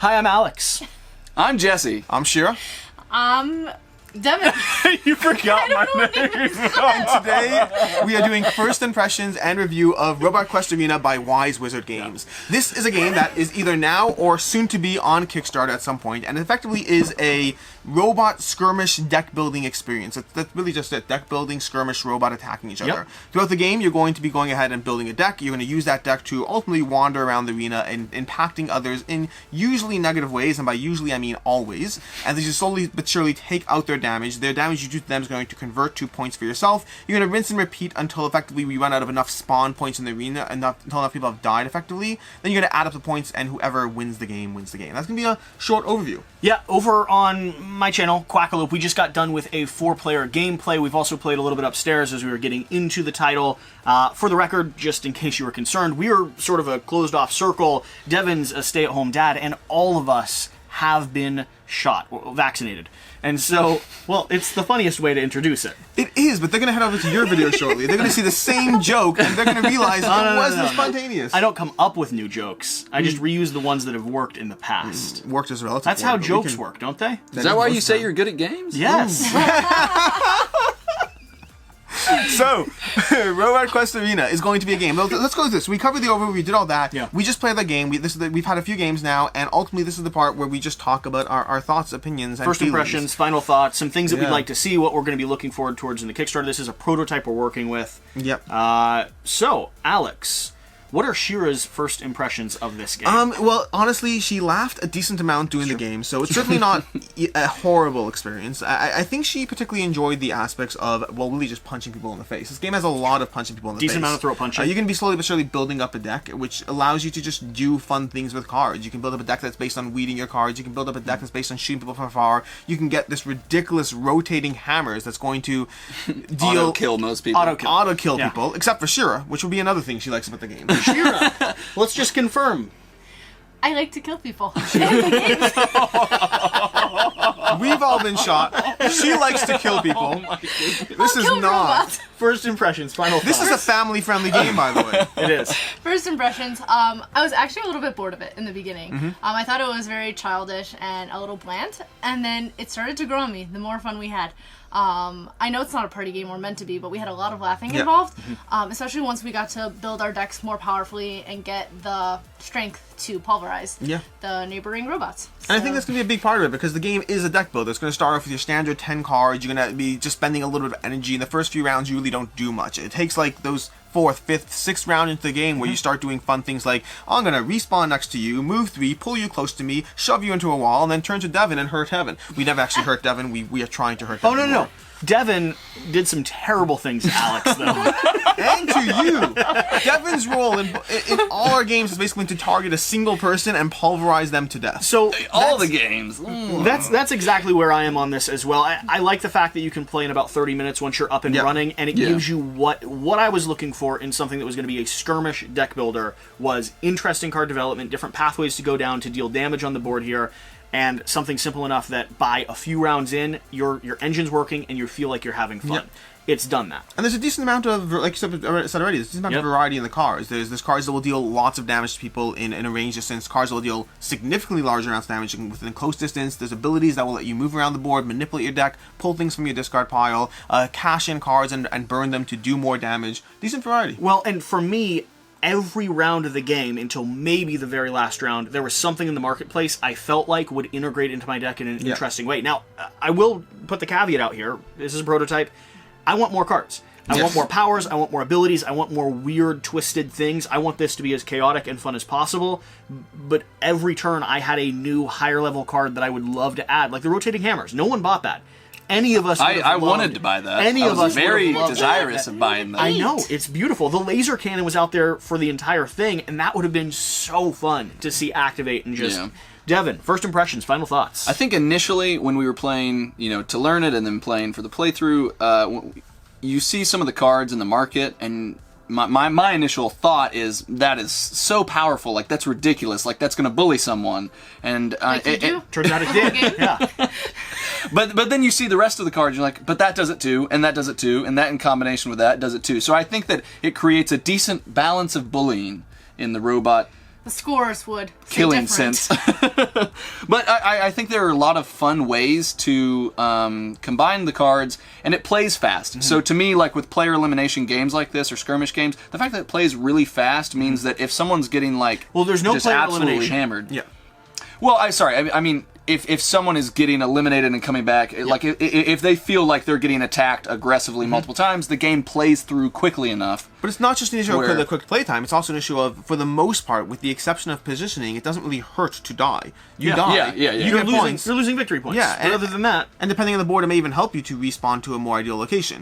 Hi, I'm Alex. I'm Jesse. I'm Shira. Devin. You forgot my name. And today, we are doing first impressions and review of Robot Quest Arena by Wise Wizard Games. This is a game that is either now or soon to be on Kickstarter at some point, and effectively is a robot skirmish deck building experience. That's really just it. Deck building, skirmish, robot attacking each other. Yep. Throughout the game, you're going to be going ahead and building a deck. You're going to use that deck to ultimately wander around the arena and impacting others in usually negative ways, and by usually I mean always. And as you slowly but surely take out their damage you do to them is going to convert to points for yourself. You're going to rinse and repeat until effectively we run out of enough spawn points in the arena, until enough people have died effectively. Then you're going to add up the points, and whoever wins the game wins the game. That's going to be a short overview. Yeah, over on my channel, Quackalope, we just got done with a 4-player gameplay. We've also played a little bit upstairs as we were getting into the title. For the record, just in case you were concerned, we are sort of a closed-off circle. Devin's a stay-at-home dad, and all of us have been shot, vaccinated. And so, well, it's the funniest way to introduce it. It is, but they're going to head over to your video shortly. They're going to see the same joke, and they're going to realize it wasn't spontaneous. I don't come up with new jokes. I just reuse the ones that have worked in the past. Worked as relative. That's how jokes work, don't they? Is that why you say you're good at games? Yes. So, Robot Quest Arena is going to be a game. Let's go with this. We covered the overview, we did all that. Yeah. We just played the game. We've had a few games now, and ultimately this is the part where we just talk about our thoughts, opinions, and First feelings. impressions, final thoughts, some things that we'd Yeah. like to see, what we're going to be looking forward towards in the Kickstarter. This is a prototype we're working with. Yep. So, Alex, what are Shira's first impressions of this game? Well, honestly, she laughed a decent amount doing the game, so it's certainly not a horrible experience. I think she particularly enjoyed the aspects of, well, really just punching people in the face. This game has a lot of punching people in the face. Decent amount of throat punching. You can be slowly but surely building up a deck, which allows you to just do fun things with cards. You can build up a deck that's based on weeding your cards. You can build up a deck that's based on shooting people from afar. You can get this ridiculous rotating hammers that's going to deal... Auto-kill most people. Auto-kill Yeah. people, except for Shira, which would be another thing she likes about the game. Shira, let's just confirm. I like to kill people. We've all been shot. She likes to kill people. This is Kill not. robots. First impressions, final This thoughts. is a family-friendly game, by the way. It is. First impressions, I was actually a little bit bored of it in the beginning. I thought it was very childish and a little bland, and then it started to grow on me the more fun we had. I know it's not a party game we're meant to be, but we had a lot of laughing involved, especially once we got to build our decks more powerfully and get the strength to pulverize the neighboring robots. And I think that's going to be a big part of it, because the game is a deck builder. It's going to start off with your standard 10 cards. You're going to be just spending a little bit of energy. In the first few rounds, you really don't do much. It takes like those 4th, 5th, 6th round into the game where you start doing fun things like, I'm going to respawn next to you, move 3, pull you close to me, shove you into a wall, and then turn to Devin and hurt Devin. We never actually hurt Devin. We are trying to hurt Devin. Oh, no. Devin did some terrible things to Alex, though. And to you. Devin's role in all our games is basically to target a single person and pulverize them to death. So All the games. That's exactly where I am on this as well. I like the fact that you can play in about 30 minutes once you're up and running, and it gives you what I was looking for in something that was going to be a skirmish deck builder was interesting card development, different pathways to go down to deal damage on the board here, and something simple enough that by a few rounds in, your engine's working and you feel like you're having fun. Yep. It's done that. And there's a decent amount of, like you said already, there's a decent amount of variety in the cards. There's cards that will deal lots of damage to people in a range distance, cards that will deal significantly larger amounts of damage within close distance. There's abilities that will let you move around the board, manipulate your deck, pull things from your discard pile, cash in cards and burn them to do more damage. Decent variety. Well, and for me, every round of the game, until maybe the very last round, there was something in the marketplace I felt like would integrate into my deck in an interesting way. Now, I will put the caveat out here. This is a prototype. I want more cards. I want more powers. I want more abilities. I want more weird, twisted things. I want this to be as chaotic and fun as possible. But every turn, I had a new, higher-level card that I would love to add, like the rotating hammers. No one bought that. Any of us would have I loved, wanted to buy that. Any I of was us very would have loved desirous that. of buying that. I know, it's beautiful. The laser cannon was out there for the entire thing, and that would have been so fun to see activate and just... Yeah. Devin, first impressions, final thoughts. I think initially when we were playing, to learn it and then playing for the playthrough, you see some of the cards in the market, and my initial thought is that is so powerful, like that's ridiculous, like that's going to bully someone, and turns out it did. Yeah. But then you see the rest of the cards, you're like, but that does it too, and that does it too, and that in combination with that does it too. So I think that it creates a decent balance of bullying in the robot the scores would say killing different. sense. But I think there are a lot of fun ways to combine the cards, and it plays fast. So to me, like with player elimination games like this or skirmish games, the fact that it plays really fast means that if someone's getting like there's no just player absolutely elimination. hammered. Yeah. Well, I mean, if someone is getting eliminated and coming back, like if they feel like they're getting attacked aggressively multiple times, the game plays through quickly enough. But it's not just an issue Where- of the quick playtime. It's also an issue of, for the most part, with the exception of positioning, it doesn't really hurt to die. You die. Yeah. You You're get losing, points. you're losing victory points. Yeah, But other than that, And depending on the board, it may even help you to respawn to a more ideal location.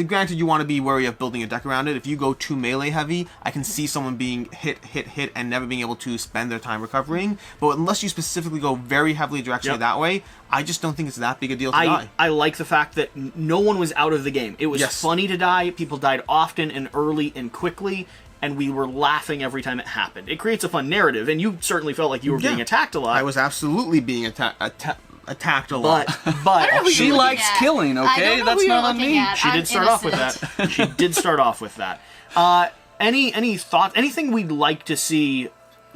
Granted, you want to be wary of building a deck around it. If you go too melee heavy, I can see someone being hit, and never being able to spend their time recovering. But unless you specifically go very heavily directionally that way, I just don't think it's that big a deal to die. I like the fact that no one was out of the game. It was Yes. funny to die. People died often and early and quickly, and we were laughing every time it happened. It creates a fun narrative, and you certainly felt like you were being attacked a lot. I was absolutely being attacked a lot. But She looking likes at. killing, I okay? don't know That's who you're not on looking me. at. she I'm did start off with innocent. that. She did start off with that. Any thoughts? Anything we'd like to see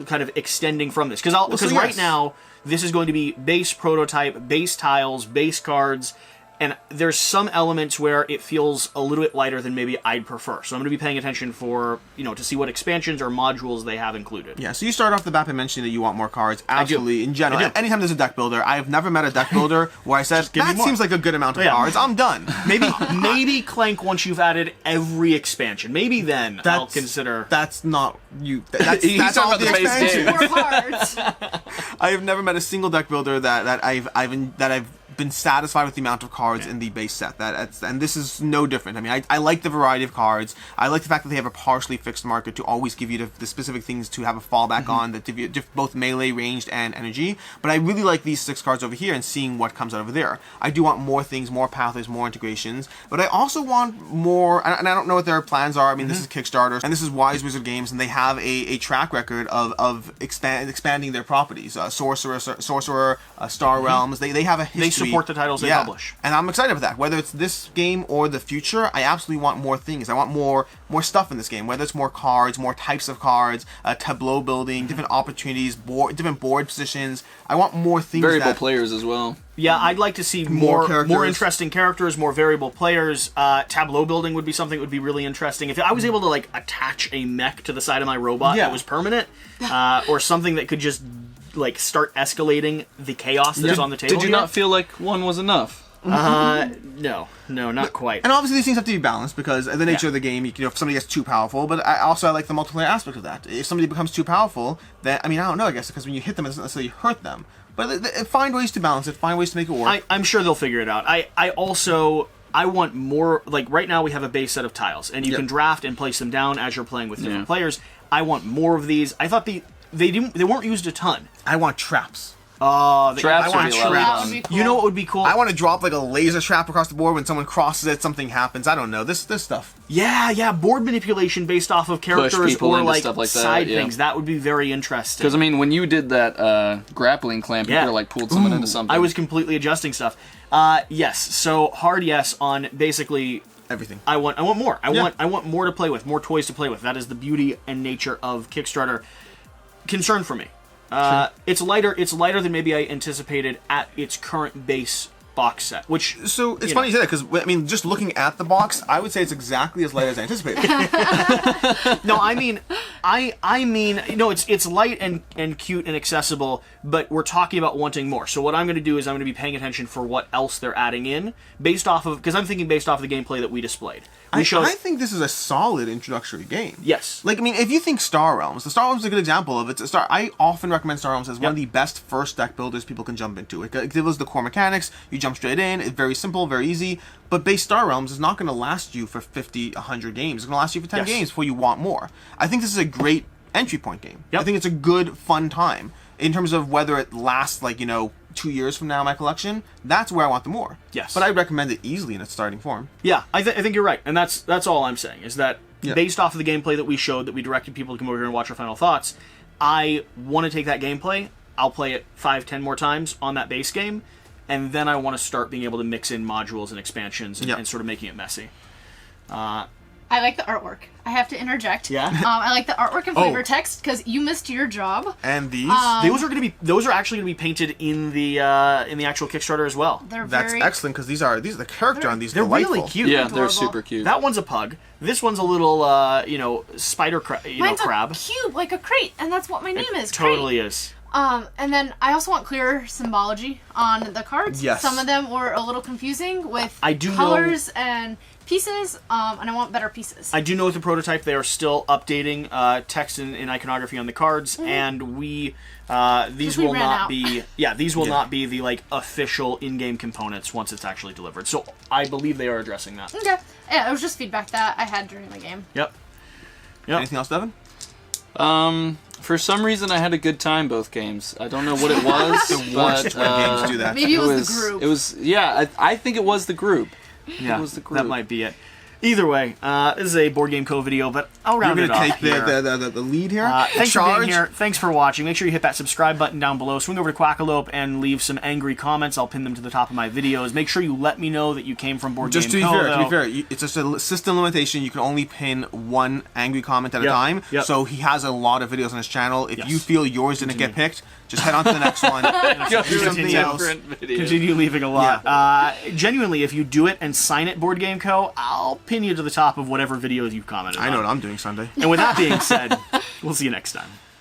kind of extending from this? Because right yes. now this is going to be base prototype, base tiles, base cards, and there's some elements where it feels a little bit lighter than maybe I'd prefer. So I'm going to be paying attention for, to see what expansions or modules they have included. Yeah, so you start off the bat by mentioning that you want more cards. Absolutely, in general. I do. Anytime there's a deck builder, I have never met a deck builder where I said, give me that more." seems like a good amount of Yeah. cards, I'm done. Maybe Clank once you've added every expansion. Maybe then I'll consider. That's not you. That's He's talking all about the base expansion. game. More cards. I have never met a single deck builder that I've been satisfied with the amount of cards in the base set. And this is no different. I mean, I like the variety of cards. I like the fact that they have a partially fixed market to always give you the specific things to have a fallback on that give you both melee, ranged, and energy. But I really like these 6 cards over here and seeing what comes out over there. I do want more things, more pathways, more integrations. But I also want more, and I don't know what their plans are. I mean, this is Kickstarter, and this is Wise Wizard Games, and they have a track record of expanding their properties. Sorcerer, Star Realms, they have a history. They support the titles they publish. And I'm excited for that. Whether it's this game or the future, I absolutely want more things. I want more stuff in this game. Whether it's more cards, more types of cards, tableau building, different opportunities, different board positions. I want more things. Variable players as well. Yeah, I'd like to see More characters. more interesting characters, more variable players. Tableau building would be something that would be really interesting. If I was able to attach a mech to the side of my robot that was permanent, or something that could just start escalating the chaos that's on the table. Did you not feel like one was enough? No, not quite. And obviously these things have to be balanced because of the nature of the game. If somebody gets too powerful, but I like the multiplayer aspect of that. If somebody becomes too powerful, then I don't know. I guess because when you hit them, it doesn't necessarily hurt them. But find ways to balance it. Find ways to make it work. I'm sure they'll figure it out. I want more. Right now we have a base set of tiles, and you can draft and place them down as you're playing with different players. I want more of these. I thought they weren't used a ton. I want traps. Traps I want would be a lot of That fun. would be cool. You know what would be cool? I want to drop a laser trap across the board when someone crosses it, something happens. I don't know. This stuff. Yeah, board manipulation based off of characters people or into stuff like that, side yeah. things. That would be very interesting. Because when you did that grappling clamp, you could have pulled someone into something. I was completely adjusting stuff. Yes, so hard yes on basically Everything. I want more. I want more to play with, more toys to play with. That is the beauty and nature of Kickstarter. Concern for me. It's lighter than maybe I anticipated at its current base box set. So it's funny you say that because just looking at the box, I would say it's exactly as light as I anticipated. No, I mean, it's light and cute and accessible, but we're talking about wanting more. So what I'm going to do is I'm going to be paying attention for what else they're adding in, because I'm thinking based off of the gameplay that we displayed. I think this is a solid introductory game. Yes. If you think Star Realms, the Star Realms is a good example of it. I often recommend Star Realms as one of the best first deck builders people can jump into. It gives the core mechanics, you jump straight in, it's very simple, very easy, but base Star Realms is not going to last you for 50, 100 games. It's going to last you for 10 games before you want more. I think this is a great entry point game. Yep. I think it's a good, fun time. In terms of whether it lasts 2 years from now in my collection, that's where I want the more. Yes. But I recommend it easily in its starting form. Yeah, I think you're right, and that's all I'm saying, is that based off of the gameplay that we showed, that we directed people to come over here and watch our final thoughts, I want to take that gameplay, I'll play it 5-10 more times on that base game, and then I want to start being able to mix in modules and expansions and sort of making it messy. I like the artwork. I have to interject. Yeah? I like the artwork and flavor text because you missed your job. And these. Those are actually going to be painted in the actual Kickstarter as well. That's excellent because these are the character on these. They're delightful. really cute. Yeah, Adorable. they're super cute. That one's a pug. This one's a little spider Mine's crab. a cube, like a crate, and that's what my name is. Totally crate. is. And then I also want clear symbology on the cards. Yes. Some of them were a little confusing with I do colors and pieces, and I want better pieces. I do know with the prototype they are still updating text and iconography on the cards, and these will not be not be the like official in-game components once it's actually delivered. So I believe they are addressing that. Okay. Yeah, it was just feedback that I had during the game. Yep. Anything else, Devin? For some reason, I had a good time both games. I don't know what it was. The worst when games do that. Maybe it was the group. It was, yeah. I think it was the group. Yeah, it was the group. that might be it. Either way, this is a Board Game Co video, but I'll round You're it going off to take here. the lead here. Thanks for being here. Thanks for watching. Make sure you hit that subscribe button down below. Swing over to Quackalope and leave some angry comments. I'll pin them to the top of my videos. Make sure you let me know that you came from Board Game Co. To be fair, it's just a system limitation. You can only pin one angry comment at a time. Yep. So he has a lot of videos on his channel. If Yes. you feel yours didn't get picked, just head on to the next one. Go do through something else. different video. Continue leaving a lot. Genuinely, if you do it and sign it Board Game Co., I'll pin you to the top of whatever videos you've commented I know on. what I'm doing Sunday. And with that being said, we'll see you next time.